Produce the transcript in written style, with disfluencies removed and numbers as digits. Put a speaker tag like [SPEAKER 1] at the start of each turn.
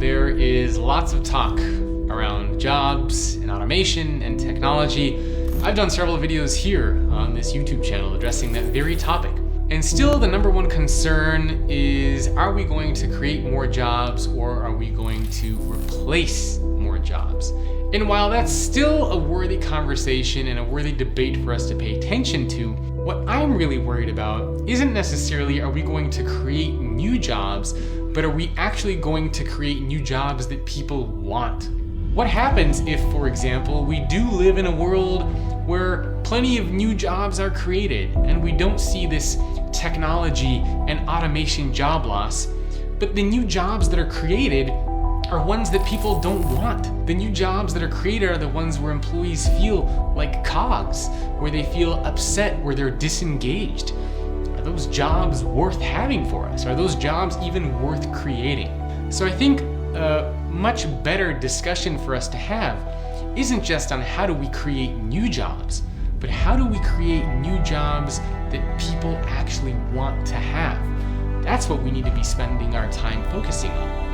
[SPEAKER 1] there is lots of talk around jobs and automation and technology. I've done several videos here on this YouTube channel addressing that very topic. And still the number one concern is, are we going to create more jobs or are we going to replace more jobs? And while that's still a worthy conversation and a worthy debate for us to pay attention to, what I'm really worried about isn't necessarily are we going to create new jobs, but are we actually going to create new jobs that people want? What happens if, for example, we do live in a world where plenty of new jobs are created and we don't see this technology and automation job loss, but the new jobs that are created are ones that people don't want? The new jobs that are created are the ones where employees feel like cogs, where they feel upset, where they're disengaged. Are those jobs worth having for us? Are those jobs even worth creating? So I think a much better discussion for us to have isn't just on how do we create new jobs, but how do we create new jobs that people actually want to have? That's what we need to be spending our time focusing on.